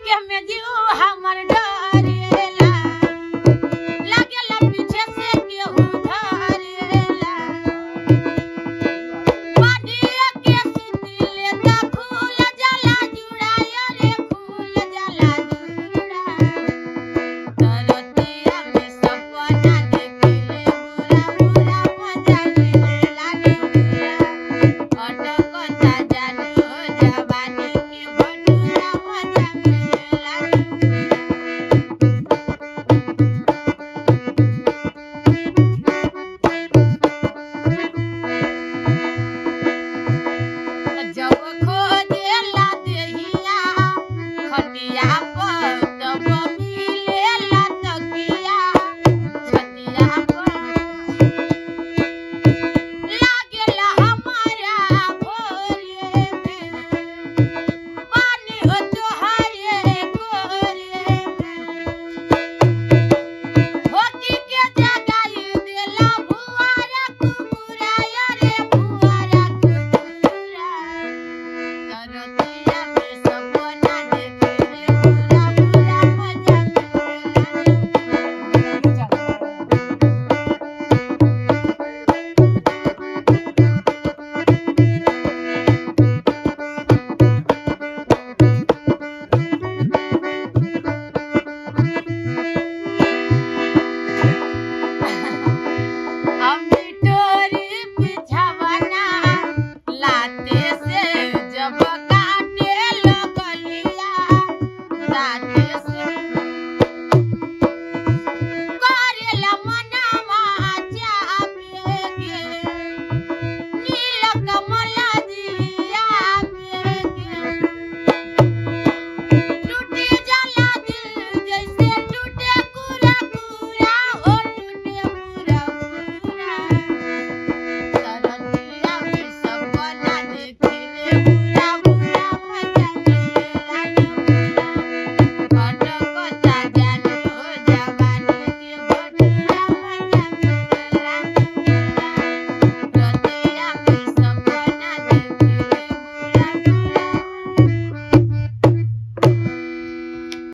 के में जीव हमर डरेला लागेला पीछे से केहू धरेला बाडिया के सुतिले त खुल जाला जुड़ाया रे खुल जाला जुड़ा तरतिया में सपना देखले बुरा बुरा मजा मिलेला रे बुरा अटकता जानो जवानी के भटूरा मजा मिलेला रे जब खोजेला देहिया खटिया